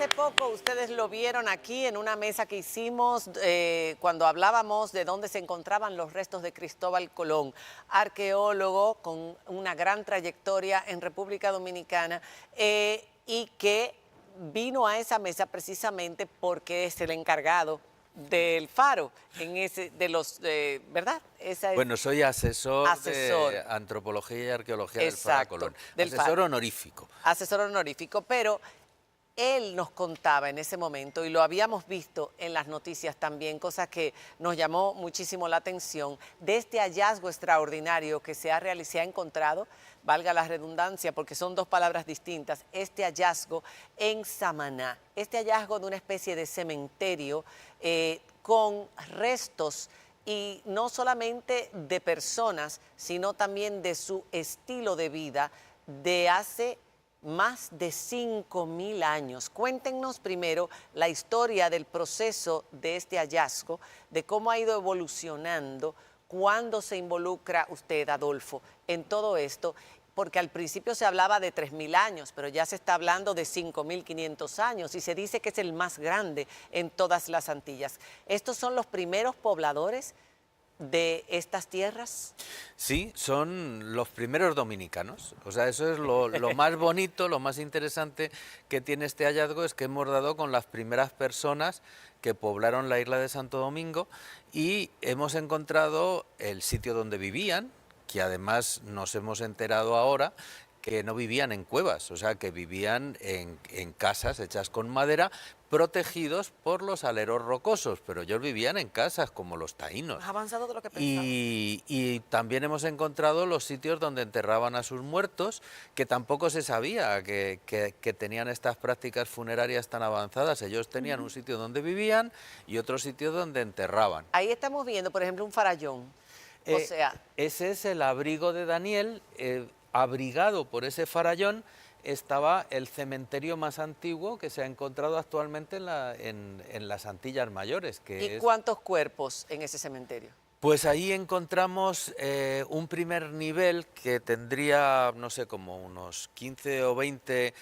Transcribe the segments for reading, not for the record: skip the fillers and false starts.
Hace poco ustedes lo vieron aquí en una mesa que hicimos cuando hablábamos de dónde se encontraban los restos de Cristóbal Colón, arqueólogo con una gran trayectoria en República Dominicana y que vino a esa mesa precisamente porque es el encargado del faro, ¿verdad? Esa es Bueno, soy asesor de asesor. Antropología y Arqueología del Faro Exacto, Colón. del Asesor faro. honorífico. Asesor honorífico, pero él nos contaba en ese momento, y lo habíamos visto en las noticias también, cosa que nos llamó muchísimo la atención, de este hallazgo extraordinario que se ha encontrado, valga la redundancia porque son dos palabras distintas, este hallazgo en Samaná, este hallazgo de una especie de cementerio con restos y no solamente de personas, sino también de su estilo de vida de hace más de 5.000 años. Cuéntenos primero la historia del proceso de este hallazgo, de cómo ha ido evolucionando, cuándo se involucra usted, Adolfo, en todo esto, porque al principio se hablaba de 3.000 años, pero ya se está hablando de 5.500 años y se dice que es el más grande en todas las Antillas. ¿Estos son los primeros pobladores de estas tierras? Sí, son los primeros dominicanos. O sea, eso es lo más bonito, lo más interesante que tiene este hallazgo, es que hemos dado con las primeras personas que poblaron la isla de Santo Domingo y hemos encontrado el sitio donde vivían, que además nos hemos enterado ahora que no vivían en cuevas, o sea, que vivían en casas hechas con madera, protegidos por los aleros rocosos, pero ellos vivían en casas como los taínos. Más avanzado de lo que pensaba. Y también hemos encontrado los sitios donde enterraban a sus muertos, que tampoco se sabía que tenían estas prácticas funerarias tan avanzadas. Ellos tenían un sitio donde vivían y otro sitio donde enterraban. Ahí estamos viendo, por ejemplo, un farallón. O sea, ese es el abrigo de Daniel. Abrigado por ese farallón estaba el cementerio más antiguo que se ha encontrado actualmente en las Antillas Mayores. ¿Y cuántos cuerpos en ese cementerio? Pues ahí encontramos un primer nivel que tendría, no sé, como unos 15 o 20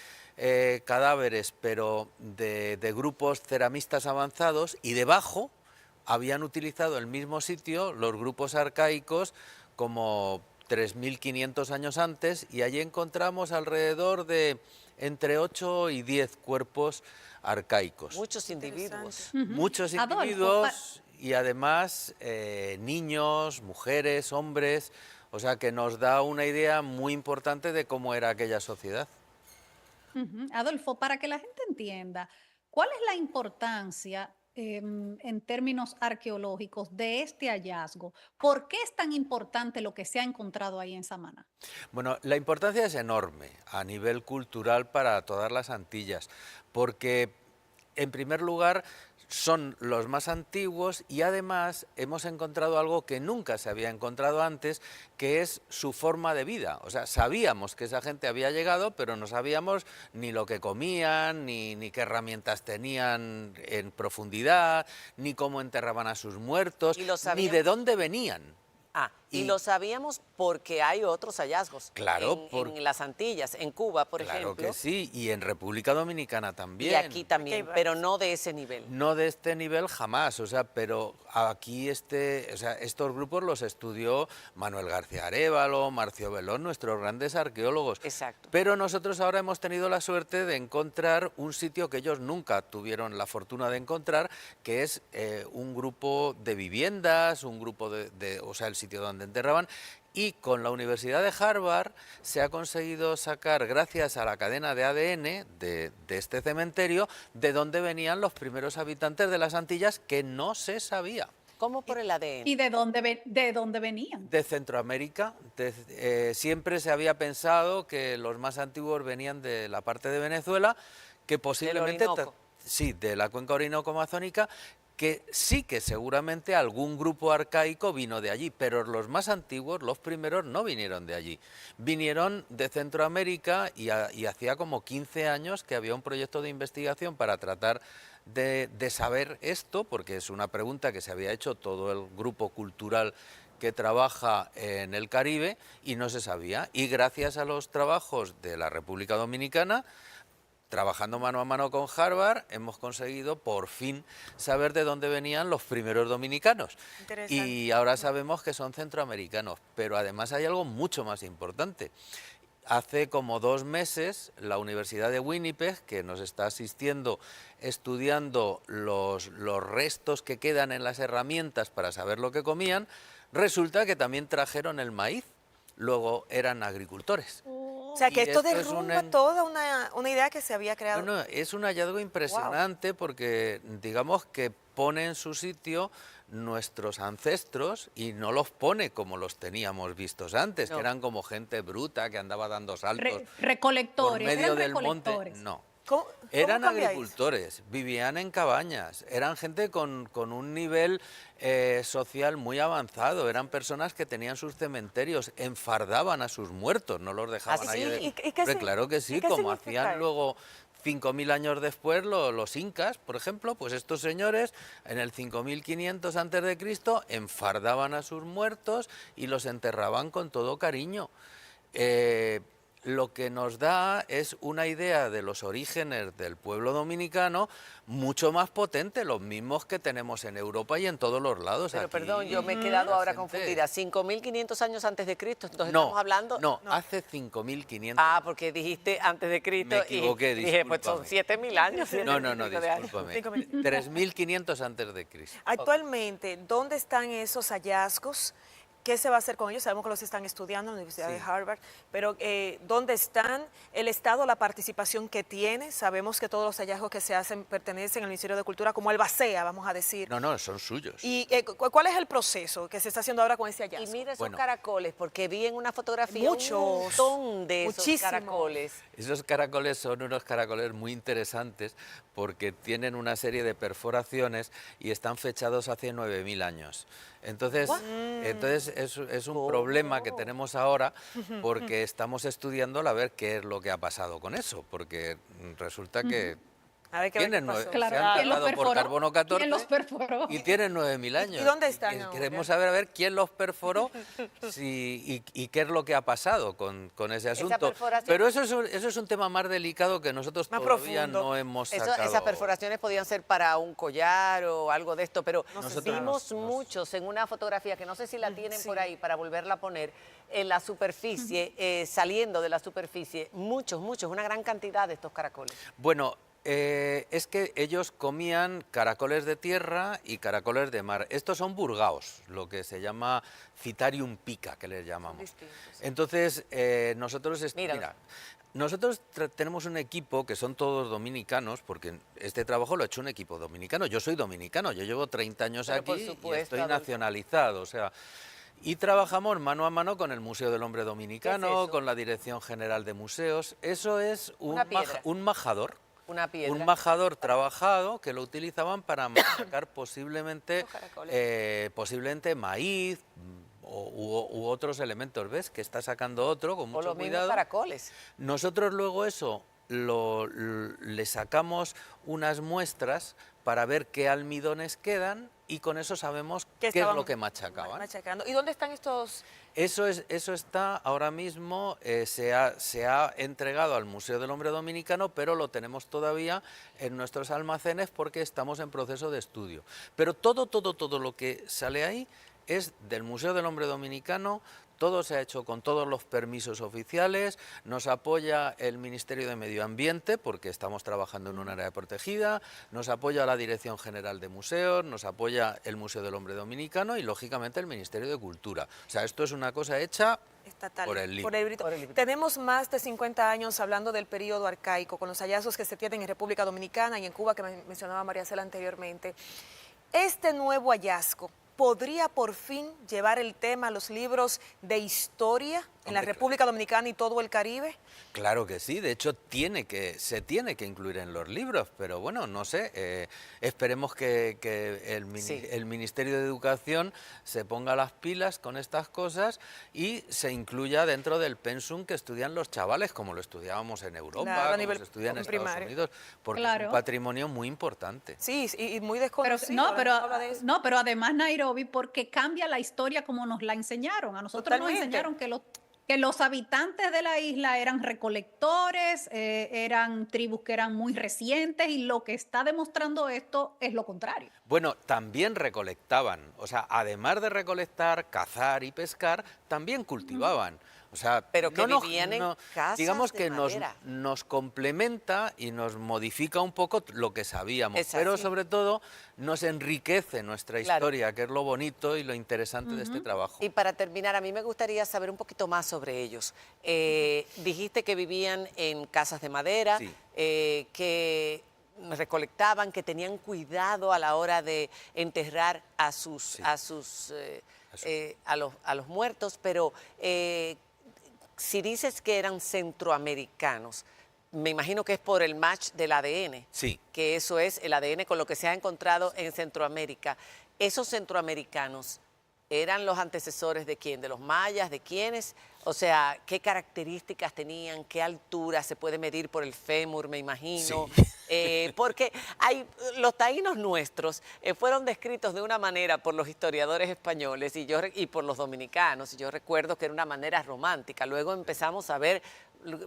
cadáveres, pero de grupos ceramistas avanzados, y debajo habían utilizado el mismo sitio los grupos arcaicos como 3.500 años antes, y allí encontramos alrededor de entre 8 y 10 cuerpos arcaicos. Muchos individuos. Muchos individuos y además niños, mujeres, hombres, o sea que nos da una idea muy importante de cómo era aquella sociedad. Adolfo, para que la gente entienda, ¿cuál es la importancia en términos arqueológicos de este hallazgo? ¿Por qué es tan importante lo que se ha encontrado ahí en Samaná? Bueno, la importancia es enorme a nivel cultural para todas las Antillas, porque en primer lugar son los más antiguos y además hemos encontrado algo que nunca se había encontrado antes, que es su forma de vida. O sea, sabíamos que esa gente había llegado, pero no sabíamos ni lo que comían, ni qué herramientas tenían en profundidad, ni cómo enterraban a sus muertos, ni de dónde venían. Y lo sabíamos porque hay otros hallazgos. Claro, en las Antillas, en Cuba, por ejemplo. Claro que sí, y en República Dominicana también. Y aquí también, pero no de ese nivel. No de este nivel jamás, o sea, pero aquí estos grupos los estudió Manuel García Arévalo, Marcio Belón, nuestros grandes arqueólogos. Exacto. Pero nosotros ahora hemos tenido la suerte de encontrar un sitio que ellos nunca tuvieron la fortuna de encontrar, que es un grupo de viviendas, un grupo o sea, el sitio donde enterraban. Y con la Universidad de Harvard se ha conseguido sacar, gracias a la cadena de ADN de este cementerio, de dónde venían los primeros habitantes de las Antillas, que no se sabía. ¿Cómo por el ADN? ¿Y de dónde venían? De Centroamérica. Siempre se había pensado que los más antiguos venían de la parte de Venezuela, que posiblemente... ¿Del Orinoco? Sí, de la cuenca orinoco-amazónica, que sí que seguramente algún grupo arcaico vino de allí, pero los más antiguos, los primeros, no vinieron de allí. Vinieron de Centroamérica y hacía como 15 años que había un proyecto de investigación para tratar de saber esto, porque es una pregunta que se había hecho todo el grupo cultural que trabaja en el Caribe y no se sabía. Y gracias a los trabajos de la República Dominicana trabajando mano a mano con Harvard, hemos conseguido por fin saber de dónde venían los primeros dominicanos. Interesante. Y ahora sabemos que son centroamericanos, pero además hay algo mucho más importante. Hace como 2 meses, la Universidad de Winnipeg, que nos está asistiendo estudiando los restos que quedan en las herramientas para saber lo que comían, resulta que también trajeron el maíz, luego eran agricultores. O sea, que Y esto esto es derrumba toda una idea que se había creado. No, es un hallazgo impresionante porque digamos que pone en su sitio nuestros ancestros y no los pone como los teníamos vistos antes, No. que eran como gente bruta que andaba dando saltos por Recolectores, medio eran del monte. recolectores. No. ¿Cómo Eran cambia eso? agricultores, vivían en cabañas, eran gente con un nivel social muy avanzado, eran personas que tenían sus cementerios, enfardaban a sus muertos, no los dejaban ¿Ah, ahí. sí? ¿Y qué Hombre, claro que ¿y sí, qué como significa hacían eso? luego 5.000 años después los incas, por ejemplo, pues estos señores en el 5.500 antes de Cristo enfardaban a sus muertos y los enterraban con todo cariño. Lo que nos da es una idea de los orígenes del pueblo dominicano mucho más potente, los mismos que tenemos en Europa y en todos los lados. Pero Aquí, perdón, yo me he quedado ahora gente- confundida. 5.500 años antes de Cristo, entonces No, estamos hablando... no, hace 5.500. Ah, porque dijiste antes de Cristo Me equivoqué, y dije, pues son discúlpame. 7.000 años. No, no, no, 7.000 de años. discúlpame. 5.000. 3.500 antes de Cristo. Actualmente, ¿dónde están esos hallazgos? ¿Qué se va a hacer con ellos? Sabemos que los están estudiando en la Universidad de Harvard, pero ¿dónde están? El Estado, la participación que tiene. Sabemos que todos los hallazgos que se hacen pertenecen al Ministerio de Cultura, como el BASEA, vamos a decir. No, no, son suyos. ¿Y cuál es el proceso que se está haciendo ahora con ese Y hallazgo? mira esos Bueno. caracoles, porque vi en una fotografía Muchos, un montón de esos muchísimos. caracoles. Esos caracoles son unos caracoles muy interesantes porque tienen una serie de perforaciones y están fechados hace 9.000 años. Entonces es un problema que tenemos ahora porque estamos estudiando a ver qué es lo que ha pasado con eso, porque resulta que A ver qué ver qué tienen pasó. Claro, se han ¿quién los tratado por perforó? carbono 14 ¿Quién los perforó? y tienen 9.000 años. ¿Y dónde están Y ahora? queremos saber a ver quién los perforó y qué es lo que ha pasado con ese asunto. perforación- Pero eso es un tema más delicado que nosotros Más todavía profundo. no hemos sacado. Esas perforaciones podían ser para un collar o algo de esto, pero Nosotros vimos nos- muchos en una fotografía que no sé si la tienen sí. por ahí para volverla a poner en la superficie, saliendo de la superficie, muchos, una gran cantidad de estos caracoles. Bueno, es que ellos comían caracoles de tierra y caracoles de mar. Estos son burgaos, lo que se llama Citarium pica, que les llamamos. distintos, sí. Entonces, nosotros... Míralos. Mira, nosotros tenemos un equipo que son todos dominicanos, porque este trabajo lo ha hecho un equipo dominicano. Yo soy dominicano, yo llevo 30 años Pero por aquí y supuesto, estoy Adolfo. nacionalizado, o sea... Y trabajamos mano a mano con el Museo del Hombre Dominicano, ¿Qué es eso? con la Dirección General de Museos. Eso es Una piedra. un majador. Una piedra. Un majador trabajado que lo utilizaban para machacar posiblemente, posiblemente maíz u otros elementos. ¿Ves? Que está sacando otro con o mucho los mismos cuidado. caracoles. Nosotros luego eso le sacamos unas muestras para ver qué almidones quedan y con eso sabemos qué es estaban lo que machacaban. machacando? ¿Y dónde están estos? Eso está ahora mismo, se ha entregado al Museo del Hombre Dominicano, pero lo tenemos todavía en nuestros almacenes porque estamos en proceso de estudio. Pero todo lo que sale ahí es del Museo del Hombre Dominicano. Todo se ha hecho con todos los permisos oficiales, nos apoya el Ministerio de Medio Ambiente porque estamos trabajando en un área protegida, nos apoya la Dirección General de Museos, nos apoya el Museo del Hombre Dominicano y lógicamente el Ministerio de Cultura. O sea, esto es una cosa hecha Estatal, por el libro. librito. Por el libro. Tenemos más de 50 años hablando del periodo arcaico, con los hallazgos que se tienen en República Dominicana y en Cuba, que mencionaba María Cela anteriormente. Este nuevo hallazgo podría por fin llevar el tema a los libros de historia en la Hombre, República Dominicana y todo el Caribe. Claro que sí, de hecho se tiene que incluir en los libros, pero bueno, no sé, esperemos que Sí. el Ministerio de Educación se ponga las pilas con estas cosas y se incluya dentro del pensum que estudian los chavales, como lo estudiábamos en Europa, Claro, a como nivel se estudia en Estados primario. Unidos, porque es Claro. un patrimonio muy importante. Sí, y muy Pero, desconocido. no, la pero, gente habla de eso. no, pero además Nairobi, porque cambia la historia como nos la enseñaron. A nosotros nos Totalmente. enseñaron que que los habitantes de la isla eran recolectores, eran tribus que eran muy recientes y lo que está demostrando esto es lo contrario. Bueno, también recolectaban, o sea, además de recolectar, cazar y pescar, también cultivaban. O sea, Pero que no vivían en casas digamos de que madera. nos complementa y nos modifica un poco lo que sabíamos, Es pero así. sobre todo nos enriquece nuestra Claro. historia, que es lo bonito y lo interesante de este trabajo. Y para terminar, a mí me gustaría saber un poquito más sobre ellos. Dijiste que vivían en casas de madera, Sí. que recolectaban, que tenían cuidado a la hora de enterrar a Sí. a los muertos, pero si dices que eran centroamericanos, me imagino que es por el match del ADN. Sí. Que eso es el ADN con lo que se ha encontrado en Centroamérica. ¿Esos centroamericanos eran los antecesores de quién? ¿De los mayas? ¿De quiénes? O sea, ¿qué características tenían? ¿Qué altura se puede medir por el fémur, me imagino? Sí. Porque los taínos nuestros fueron descritos de una manera por los historiadores españoles y por los dominicanos. Y yo recuerdo que era una manera romántica. Luego empezamos a ver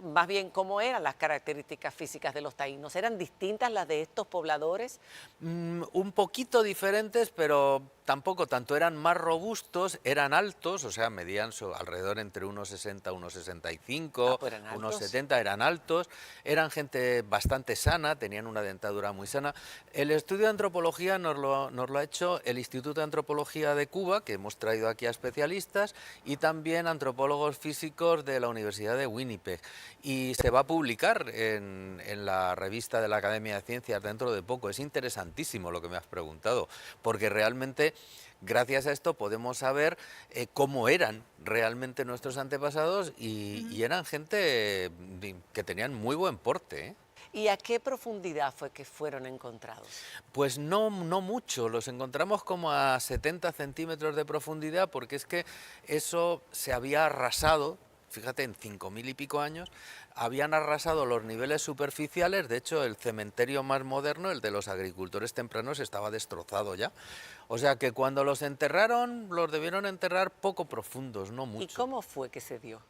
más bien cómo eran las características físicas de los taínos. ¿Eran distintas las de estos pobladores? Un poquito diferentes, pero tampoco tanto. Eran más robustos, eran altos, o sea, medían alrededor entre unos 60, unos 65, pues eran unos altos. 70, eran altos. Eran gente bastante sana, tenían una dentadura muy sana. El estudio de antropología nos lo ha hecho el Instituto de Antropología de Cuba, que hemos traído aquí a especialistas, y también antropólogos físicos de la Universidad de Winnipeg. Y se va a publicar en la revista de la Academia de Ciencias dentro de poco. Es interesantísimo lo que me has preguntado, porque realmente gracias a esto podemos saber cómo eran realmente nuestros antepasados y eran gente que tenían muy buen porte, ¿eh? ¿Y a qué profundidad fue que fueron encontrados? Pues no mucho, los encontramos como a 70 centímetros de profundidad, porque es que eso se había arrasado. Fíjate, en 5.000 y pico años habían arrasado los niveles superficiales. De hecho, el cementerio más moderno, el de los agricultores tempranos, estaba destrozado ya. O sea que cuando los enterraron, los debieron enterrar poco profundos, no mucho. ¿Y cómo fue que se dio?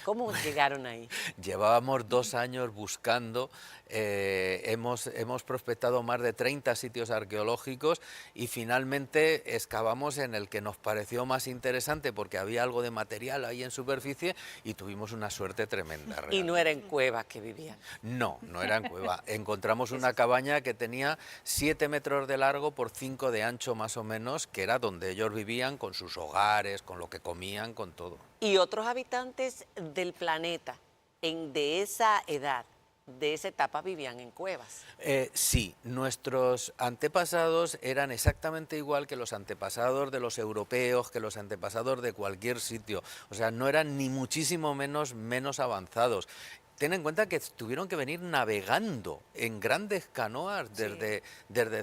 ¿Cómo llegaron ahí? Llevábamos 2 años buscando, hemos prospectado más de 30 sitios arqueológicos y finalmente excavamos en el que nos pareció más interesante porque había algo de material ahí en superficie y tuvimos una suerte tremenda. Y no era en cuevas que vivían. No era en cueva. Encontramos una cabaña que tenía 7 metros de largo por 5 de ancho más o menos, que era donde ellos vivían con sus hogares, con lo que comían, con todo. Y otros habitantes del planeta de esa edad, de esa etapa, vivían en cuevas. Sí, nuestros antepasados eran exactamente igual que los antepasados de los europeos, que los antepasados de cualquier sitio. O sea, no eran ni muchísimo menos avanzados. Ten en cuenta que tuvieron que venir navegando en grandes canoas desde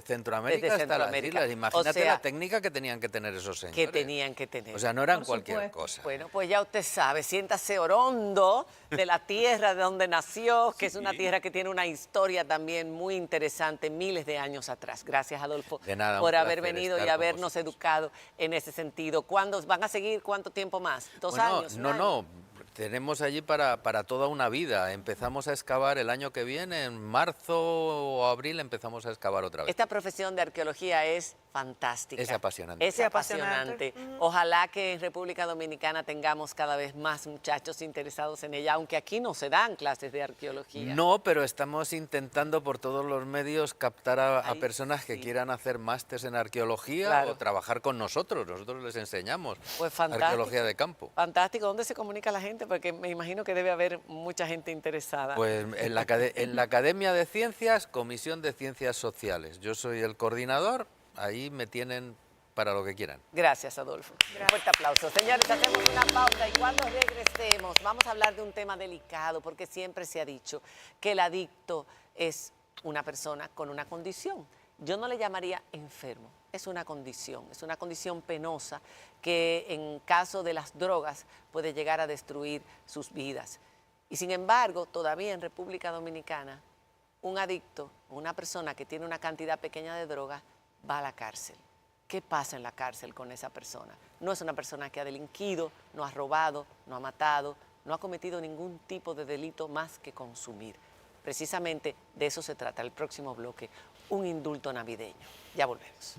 Centroamérica Desde hasta las Centroamérica. islas. Imagínate O sea, la técnica que tenían que tener esos señores. Que tenían que tener. O sea, no eran Por cualquier supuesto. cosa. Bueno, pues ya usted sabe, siéntase orondo de la tierra de donde nació, que es una tierra que tiene una historia también muy interesante, miles de años atrás. Gracias, Adolfo, De nada, un por haber placer venido y estar con habernos vosotros. educado en ese sentido. ¿Cuándo van a seguir? ¿Cuánto tiempo más? ¿2 Bueno, años? ¿Un no, año? no. Tenemos allí para toda una vida. Empezamos a excavar el año que viene, en marzo o abril empezamos a excavar otra vez. Esta profesión de arqueología es fantástica. Es apasionante. Es Sí, apasionante. apasionante. Ojalá que en República Dominicana tengamos cada vez más muchachos interesados en ella, aunque aquí no se dan clases de arqueología. No, pero estamos intentando por todos los medios captar a Ay, personas que sí. quieran hacer másters en arqueología Claro. o trabajar con nosotros. Nosotros les enseñamos Pues fantástico. arqueología de campo. Fantástico. ¿Dónde se comunica la gente? Porque me imagino que debe haber mucha gente interesada. Pues en la Academia de Ciencias, Comisión de Ciencias Sociales. Yo soy el coordinador, ahí me tienen para lo que quieran. Gracias, Adolfo. Un fuerte aplauso. Señores, hacemos una pausa y cuando regresemos vamos a hablar de un tema delicado porque siempre se ha dicho que el adicto es una persona con una condición. Yo no le llamaría enfermo, es una condición penosa que en caso de las drogas puede llegar a destruir sus vidas. Y sin embargo, todavía en República Dominicana, un adicto, una persona que tiene una cantidad pequeña de droga, va a la cárcel. ¿qué pasa en la cárcel con esa persona? No es una persona que ha delinquido, no ha robado, no ha matado, no ha cometido ningún tipo de delito más que consumir. Precisamente de eso se trata el próximo bloque, un indulto navideño. Ya volvemos.